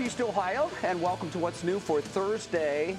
Northeast Ohio, and welcome to What's New for Thursday,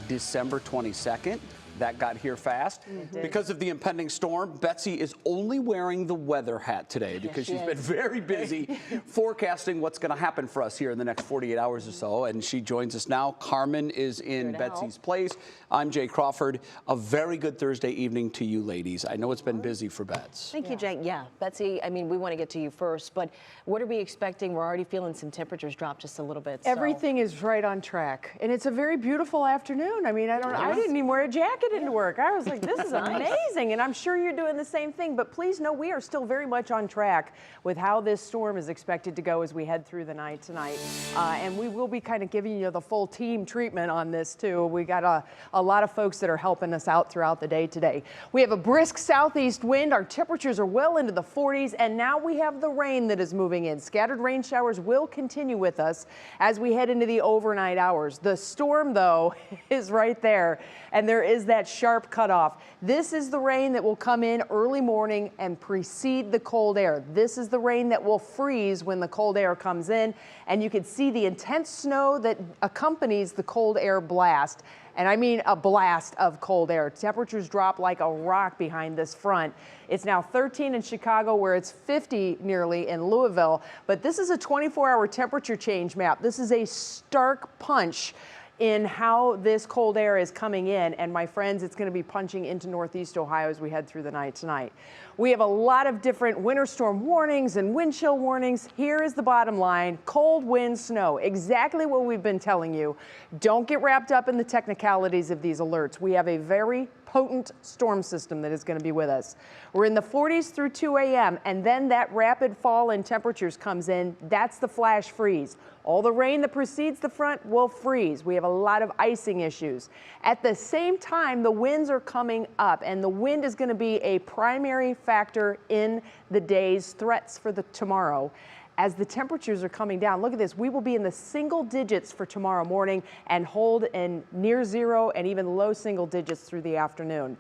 December 22nd. That got here fast. Because of the impending storm, Betsy is only wearing the weather hat today because she's been very busy forecasting what's going to happen for us here in the next 48 hours or so. And she joins us now. Carmen is in Betsy's place. I'm Jay Crawford. A very good Thursday evening to you ladies. I know it's been busy for Bets. Thank you, Jay. Yeah, Betsy, I mean, we want to get to you first, but what are we expecting? We're already feeling some temperatures drop just a little bit. Everything is right on track. And it's a very beautiful afternoon. I mean, I didn't even wear a jacket into work. I was like, this is amazing. And I'm sure you're doing the same thing. But please know we are still very much on track with how this storm is expected to go as we head through the night tonight. And we will be kind of giving you the full team treatment on this, too. We got a lot of folks that are helping us out throughout the day today. We have a brisk southeast wind. Our temperatures are well into the 40s. And now we have the rain that is moving in. Scattered rain showers will continue with us as we head into the overnight hours. The storm, though, is right there. And there is that sharp cutoff. This is the rain that will come in early morning and precede the cold air. This is the rain that will freeze when the cold air comes in. And you can see the intense snow that accompanies the cold air blast. And I mean a blast of cold air. Temperatures drop like a rock behind this front. It's now 13 in Chicago, where it's 50 nearly in Louisville. But this is a 24-hour temperature change map. This is a stark punch in how this cold air is coming in. And my friends, it's going to be punching into Northeast Ohio as we head through the night tonight. We have a lot of different winter storm warnings and wind chill warnings. Here is the bottom line: cold wind, snow. Exactly what we've been telling you. Don't get wrapped up in the technicalities of these alerts. We have a very potent storm system that is going to be with us. We're in the 40s through 2 a.m. and then that rapid fall in temperatures comes in. That's the flash freeze. All the rain that precedes the front will freeze. We have a lot of icing issues. At the same time, the winds are coming up, and the wind is going to be a primary factor in the day's threats for tomorrow. As the temperatures are coming down, look at this. We will be in the single digits for tomorrow morning and hold in near zero and even low single digits through the afternoon.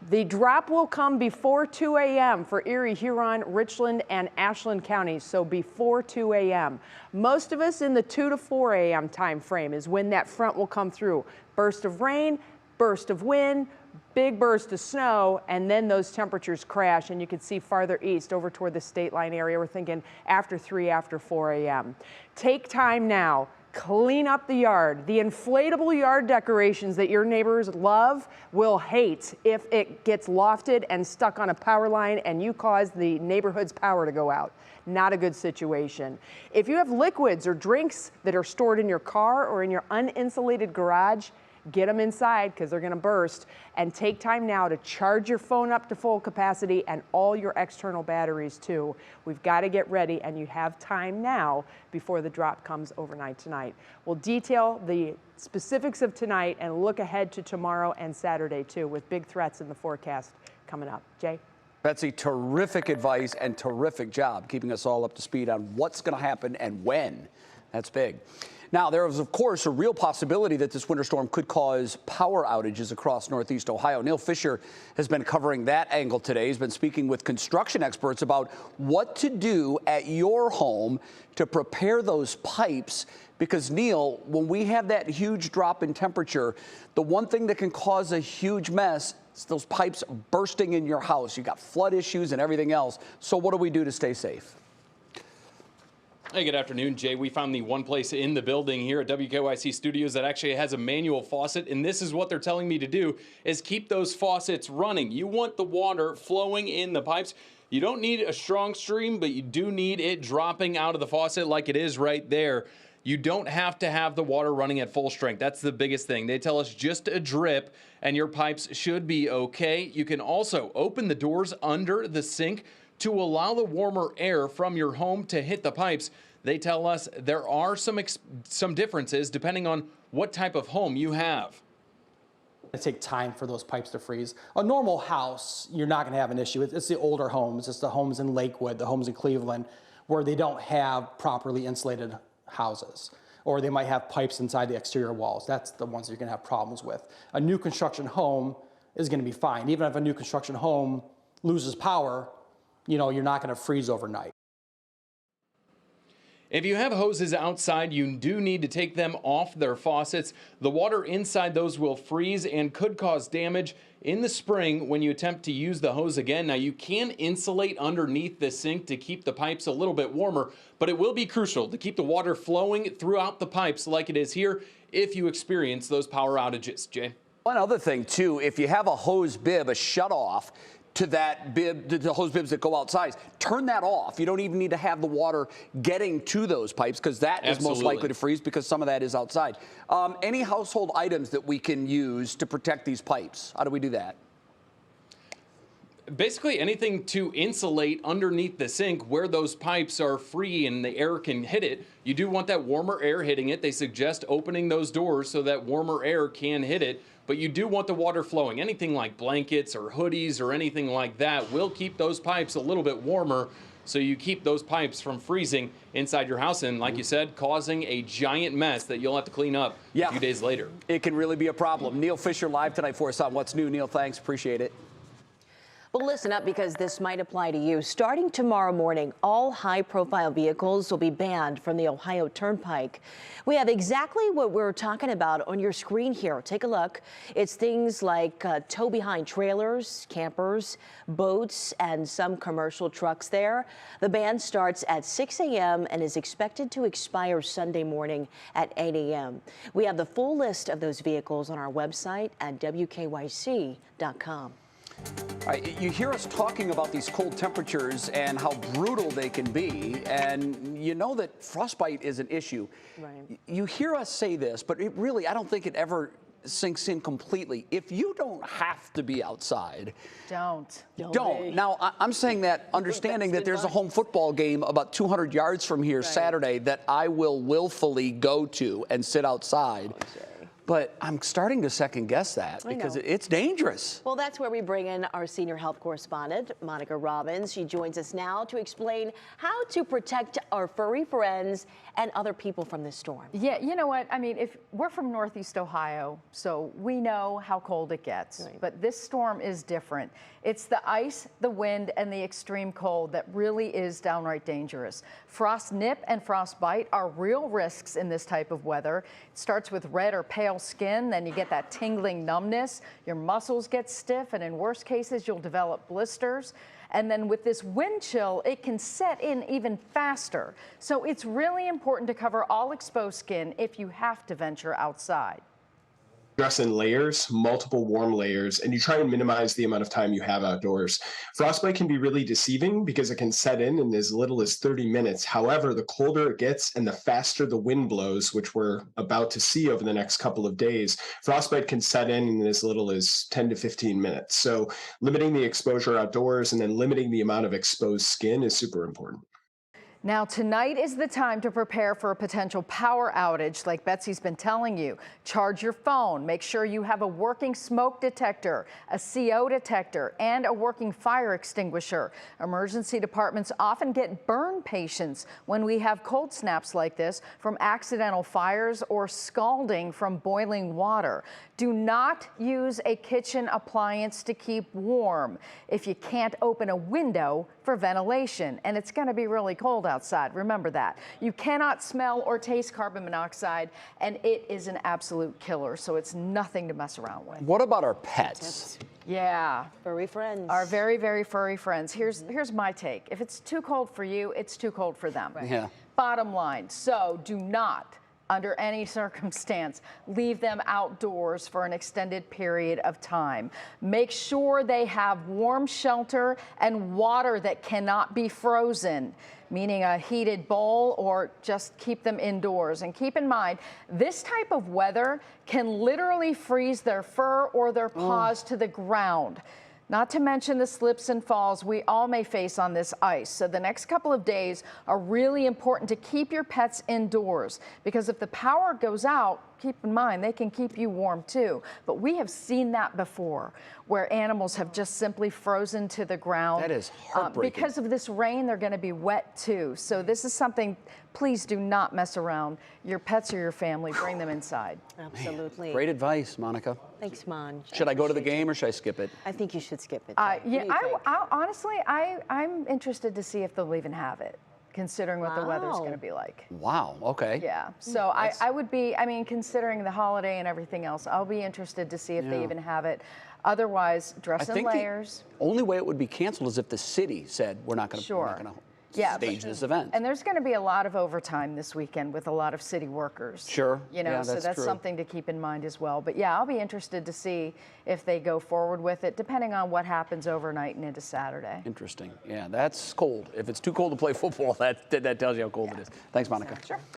The drop will come before 2 a.m. for Erie, Huron, Richland, and Ashland counties, so before 2 a.m. Most of us in the 2 to 4 a.m. time frame is when that front will come through. Burst of rain, burst of wind, big burst of snow, and then those temperatures crash, and you can see farther east over toward the state line area. We're thinking after 3, after 4 a.m. Take time now. Clean up the yard. The inflatable yard decorations that your neighbors love will hate if it gets lofted and stuck on a power line and you cause the neighborhood's power to go out. Not a good situation. If you have liquids or drinks that are stored in your car or in your uninsulated garage, get them inside because they're going to burst. And take time now to charge your phone up to full capacity and all your external batteries too. We've got to get ready, and you have time now before the drop comes overnight tonight. We'll detail the specifics of tonight and look ahead to tomorrow and Saturday too, with big threats in the forecast coming up. Jay? Betsy, terrific advice and terrific job keeping us all up to speed on what's going to happen and when. That's big. Now, there is, of course, a real possibility that this winter storm could cause power outages across Northeast Ohio. Neil Fisher has been covering that angle today. He's been speaking with construction experts about what to do at your home to prepare those pipes. Because, Neil, when we have that huge drop in temperature, the one thing that can cause a huge mess is those pipes bursting in your house. You got flood issues and everything else. So what do we do to stay safe? Hey, good afternoon, Jay. We found the one place in the building here at WKYC Studios that actually has a manual faucet, and this is what they're telling me to do, is keep those faucets running. You want the water flowing in the pipes. You don't need a strong stream, but you do need it dropping out of the faucet like it is right there. You don't have to have the water running at full strength. That's the biggest thing. They tell us just a drip, and your pipes should be okay. You can also open the doors under the sink to allow the warmer air from your home to hit the pipes. They tell us there are some differences depending on what type of home you have. It takes time for those pipes to freeze. A normal house, you're not going to have an issue. It's the older homes. It's the homes in Lakewood, the homes in Cleveland, where they don't have properly insulated houses, or they might have pipes inside the exterior walls. That's the ones you're going to have problems with. A new construction home is going to be fine. Even if a new construction home loses power, you know, you're not going to freeze overnight. If you have hoses outside, you do need to take them off their faucets. The water inside those will freeze and could cause damage in the spring when you attempt to use the hose again. Now, you can insulate underneath the sink to keep the pipes a little bit warmer, but it will be crucial to keep the water flowing throughout the pipes like it is here if you experience those power outages. Jay? One other thing, too, if you have a hose bib, a shutoff to that bib, the hose bibs that go outside, turn that off. You don't even need to have the water getting to those pipes because that is most likely to freeze because some of that is outside. Any household items that we can use to protect these pipes? How do we do that? Basically anything to insulate underneath the sink where those pipes are free and the air can hit it. You do want that warmer air hitting it. They suggest opening those doors so that warmer air can hit it, but you do want the water flowing. Anything like blankets or hoodies or anything like that will keep those pipes a little bit warmer, so you keep those pipes from freezing inside your house and, like you said, causing a giant mess that you'll have to clean up a few days later. It can really be a problem. Neil Fisher live tonight for us on What's New. Neil, thanks. Appreciate it. Well, listen up because this might apply to you. Starting tomorrow morning, all high-profile vehicles will be banned from the Ohio Turnpike. We have exactly what we're talking about on your screen here. Take a look. It's things like tow-behind trailers, campers, boats, and some commercial trucks there. The ban starts at 6 a.m. and is expected to expire Sunday morning at 8 a.m. We have the full list of those vehicles on our website at WKYC.com. All right, you hear us talking about these cold temperatures and how brutal they can be, and you know that frostbite is an issue. Right. You hear us say this, but it really, I don't think it ever sinks in completely. If you don't have to be outside, Don't. don't. Now, I'm saying that understanding that there's a home football game about 200 yards from here Saturday that I will willfully go to and sit outside. But I'm starting to second guess that because it's dangerous. Well, that's where we bring in our senior health correspondent, Monica Robbins. She joins us now to explain how to protect our furry friends and other people from this storm. Yeah, you know what? I mean, if we're from Northeast Ohio, so we know how cold it gets. Right. But this storm is different. It's the ice, the wind, and the extreme cold that really is downright dangerous. Frost nip and frostbite are real risks in this type of weather. It starts with red or pale skin, then you get that tingling numbness, your muscles get stiff, and in worst cases, you'll develop blisters. And then with this wind chill, it can set in even faster. So it's really important to cover all exposed skin if you have to venture outside. Dress in layers, multiple warm layers, and you try and minimize the amount of time you have outdoors. Frostbite can be really deceiving because it can set in as little as 30 minutes. However, the colder it gets and the faster the wind blows, which we're about to see over the next couple of days, frostbite can set in as little as 10 to 15 minutes. So limiting the exposure outdoors and then limiting the amount of exposed skin is super important. Now, tonight is the time to prepare for a potential power outage like Betsy's been telling you. Charge your phone. Make sure you have a working smoke detector, a CO detector, and a working fire extinguisher. Emergency departments often get burn patients when we have cold snaps like this from accidental fires or scalding from boiling water. Do not use a kitchen appliance to keep warm if you can't open a window for ventilation, and it's going to be really cold outside. Remember that. You cannot smell or taste carbon monoxide, and it is an absolute killer, so it's nothing to mess around with. What about our pets? Yeah. Furry friends. Our very, very furry friends. Here's my take. If it's too cold for you, it's too cold for them. Right. Yeah. Bottom line, so do not, under any circumstance, leave them outdoors for an extended period of time. Make sure they have warm shelter and water that cannot be frozen, meaning a heated bowl, or just keep them indoors. And keep in mind, this type of weather can literally freeze their fur or their paws to the ground. Not to mention the slips and falls we all may face on this ice. So the next couple of days are really important to keep your pets indoors, because if the power goes out, keep in mind, they can keep you warm too. But we have seen that before, where animals have just simply frozen to the ground. That is heartbreaking. Because of this rain, they're going to be wet too. So this is something, please do not mess around. Your pets or your family, bring them inside. Absolutely. Great advice, Monica. Thanks, Mon. Should I go to the game or should I skip it? I think you should skip it. Yeah, honestly, I'm interested to see if they'll even have it. considering what the weather's going to be like. Wow. Okay. Yeah, so I would be, I mean, considering the holiday and everything else, I'll be interested to see if they even have it. Otherwise, dress in layers. The only way it would be canceled is if the city said we're not going to stage this event. And there's going to be a lot of overtime this weekend with a lot of city workers. Sure. You know, so that's something to keep in mind as well. But yeah, I'll be interested to see if they go forward with it, depending on what happens overnight and into Saturday. Interesting. Yeah, that's cold. If it's too cold to play football, that tells you how cold it is. Thanks, Monica. Sure.